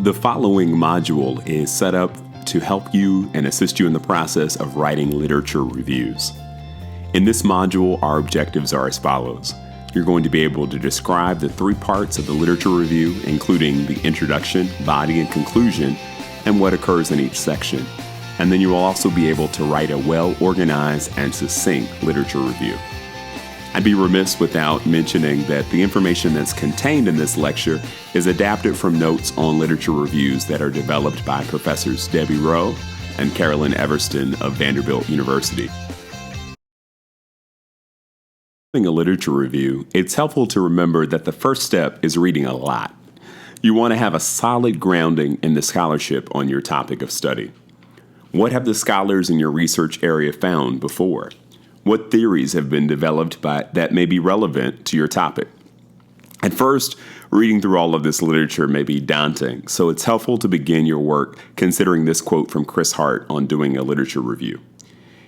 The following module is set up to help you and assist you in the process of writing literature reviews. In this module, our objectives are as follows. You're going to be able to describe the three parts of the literature review, including the introduction, body, and conclusion, and what occurs in each section. And then you will also be able to write a well-organized and succinct literature review. I'd be remiss without mentioning that the information that's contained in this lecture is adapted from notes on literature reviews that are developed by Professors Debbie Rowe and Carolyn Everston of Vanderbilt University. In a literature review, it's helpful to remember that the first step is reading a lot. You want to have a solid grounding in the scholarship on your topic of study. What have the scholars in your research area found before? What theories have been developed that may be relevant to your topic? At first, reading through all of this literature may be daunting, so it's helpful to begin your work considering this quote from Chris Hart on doing a literature review.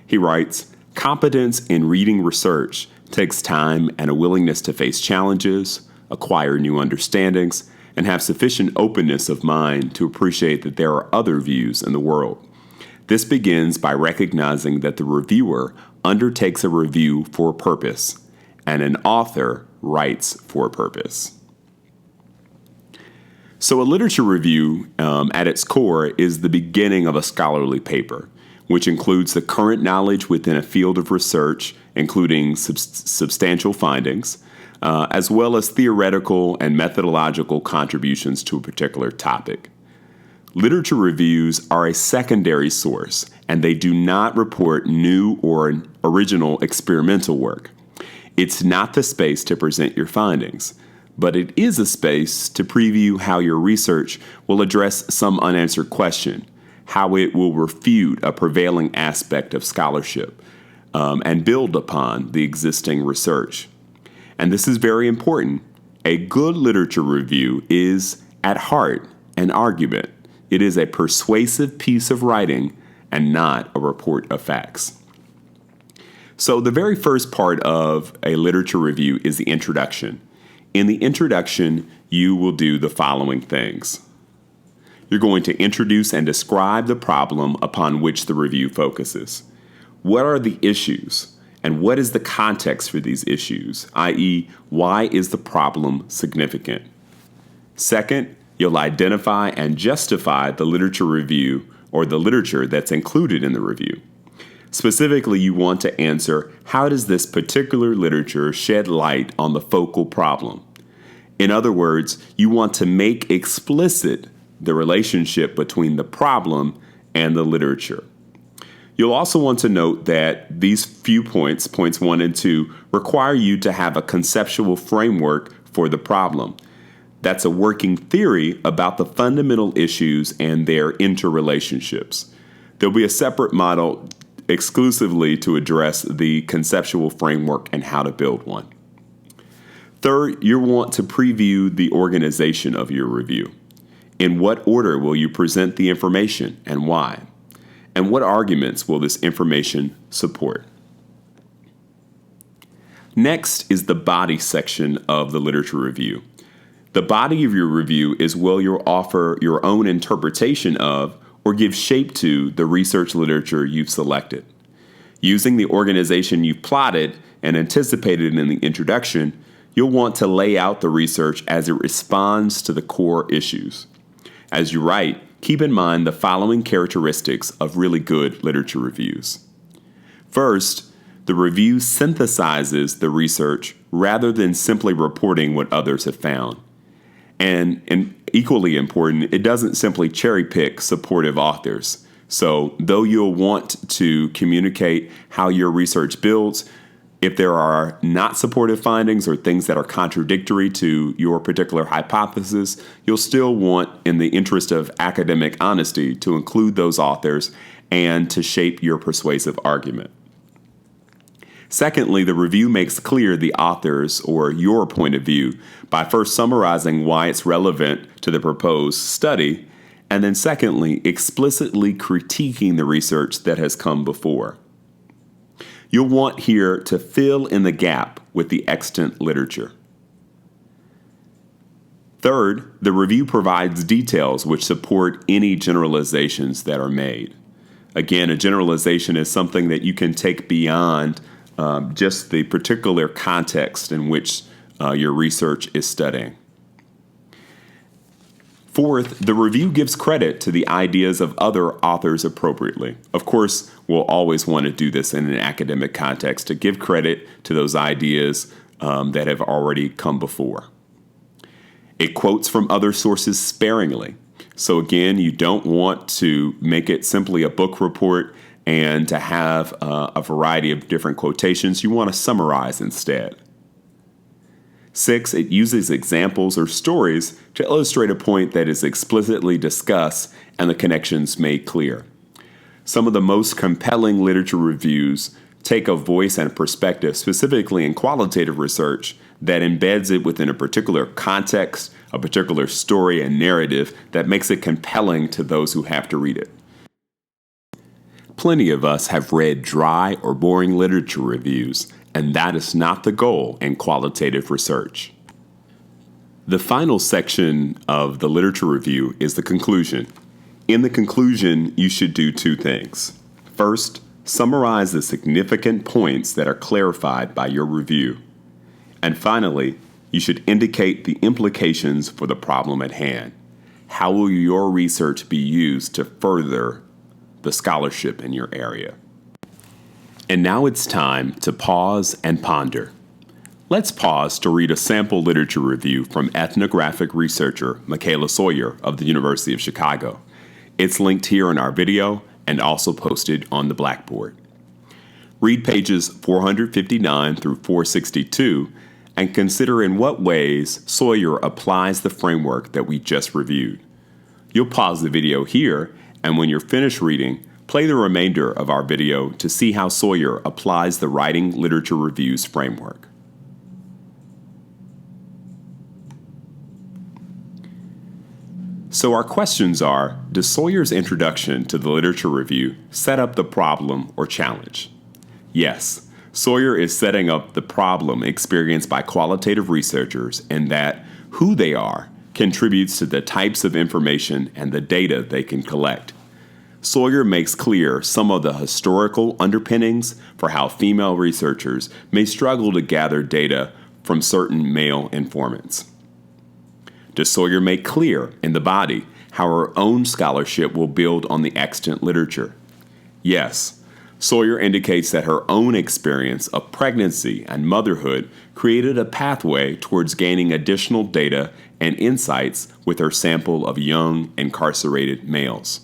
He writes, "Competence in reading research takes time and a willingness to face challenges, acquire new understandings, and have sufficient openness of mind to appreciate that there are other views in the world. This begins by recognizing that the reviewer undertakes a review for a purpose, and an author writes for a purpose." So a literature review, at its core, is the beginning of a scholarly paper, which includes the current knowledge within a field of research, including substantial findings, as well as theoretical and methodological contributions to a particular topic. Literature reviews are a secondary source, and they do not report new or original experimental work. It's not the space to present your findings, but it is a space to preview how your research will address some unanswered question, how it will refute a prevailing aspect of scholarship, and build upon the existing research. And this is very important. A good literature review is, at heart, an argument. It is a persuasive piece of writing and not a report of facts. So the very first part of a literature review is the introduction. In the introduction, you will do the following things. You're going to introduce and describe the problem upon which the review focuses. What are the issues? And what is the context for these issues, i.e., why is the problem significant? Second, you'll identify and justify the literature review or the literature that's included in the review. Specifically, you want to answer, how does this particular literature shed light on the focal problem? In other words, you want to make explicit the relationship between the problem and the literature. You'll also want to note that these few points, points 1 and 2, require you to have a conceptual framework for the problem. That's a working theory about the fundamental issues and their interrelationships. There'll be a separate model exclusively to address the conceptual framework and how to build one. Third, you'll want to preview the organization of your review. In what order will you present the information and why? And what arguments will this information support? Next is the body section of the literature review. The body of your review is where you'll offer your own interpretation of or give shape to the research literature you've selected. Using the organization you've plotted and anticipated in the introduction, you'll want to lay out the research as it responds to the core issues. As you write, keep in mind the following characteristics of really good literature reviews. First, the review synthesizes the research rather than simply reporting what others have found. And equally important, it doesn't simply cherry pick supportive authors. So though you'll want to communicate how your research builds, if there are not supportive findings or things that are contradictory to your particular hypothesis, you'll still want, in the interest of academic honesty, to include those authors and to shape your persuasive argument. Secondly, the review makes clear the author's or your point of view by first summarizing why it's relevant to the proposed study, and then secondly, explicitly critiquing the research that has come before. You'll want here to fill in the gap with the extant literature. Third, the review provides details which support any generalizations that are made. Again, a generalization is something that you can take beyond just the particular context in which your research is studying. Fourth, the review gives credit to the ideas of other authors appropriately. Of course, we'll always want to do this in an academic context, to give credit to those ideas that have already come before. It quotes from other sources sparingly. So again, you don't want to make it simply a book report and to have a variety of different quotations. You want to summarize instead. 6, it uses examples or stories to illustrate a point that is explicitly discussed and the connections made clear. Some of the most compelling literature reviews take a voice and a perspective, specifically in qualitative research, that embeds it within a particular context, a particular story and narrative that makes it compelling to those who have to read it. Plenty of us have read dry or boring literature reviews, and that is not the goal in qualitative research. The final section of the literature review is the conclusion. In the conclusion, you should do 2 things. First, summarize the significant points that are clarified by your review. And finally, you should indicate the implications for the problem at hand. How will your research be used to further the scholarship in your area? And now it's time to pause and ponder. Let's pause to read a sample literature review from ethnographic researcher Michaela Sawyer of the University of Chicago. It's linked here in our video and also posted on the Blackboard. Read pages 459 through 462 and consider in what ways Sawyer applies the framework that we just reviewed. You'll pause the video here, and when you're finished reading, play the remainder of our video to see how Sawyer applies the Writing Literature Reviews framework. So our questions are, does Sawyer's introduction to the literature review set up the problem or challenge? Yes, Sawyer is setting up the problem experienced by qualitative researchers, and that who they are contributes to the types of information and the data they can collect. Sawyer makes clear some of the historical underpinnings for how female researchers may struggle to gather data from certain male informants. Does Sawyer make clear in the body how her own scholarship will build on the extant literature? Yes, Sawyer indicates that her own experience of pregnancy and motherhood created a pathway towards gaining additional data and insights with her sample of young incarcerated males.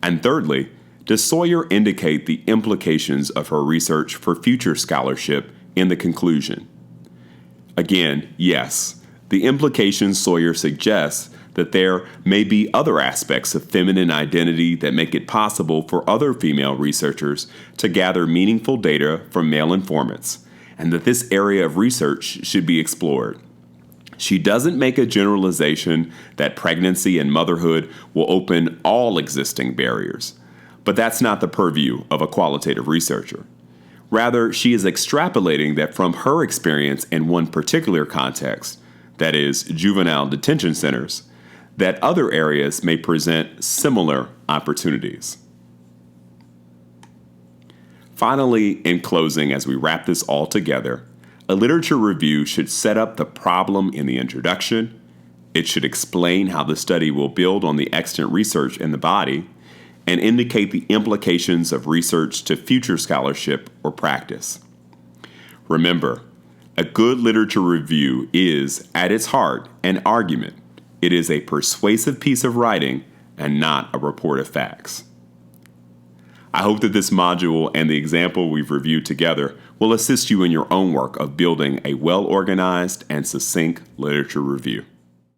And thirdly, does Sawyer indicate the implications of her research for future scholarship in the conclusion? Again, yes, the implications Sawyer suggests that there may be other aspects of feminine identity that make it possible for other female researchers to gather meaningful data from male informants, and that this area of research should be explored. She doesn't make a generalization that pregnancy and motherhood will open all existing barriers, but that's not the purview of a qualitative researcher. Rather, she is extrapolating that from her experience in one particular context, that is, juvenile detention centers, that other areas may present similar opportunities. Finally, in closing, as we wrap this all together, a literature review should set up the problem in the introduction. It should explain how the study will build on the extant research in the body and indicate the implications of research to future scholarship or practice. Remember, a good literature review is, at its heart, an argument. It is a persuasive piece of writing and not a report of facts. I hope that this module and the example we've reviewed together will assist you in your own work of building a well-organized and succinct literature review.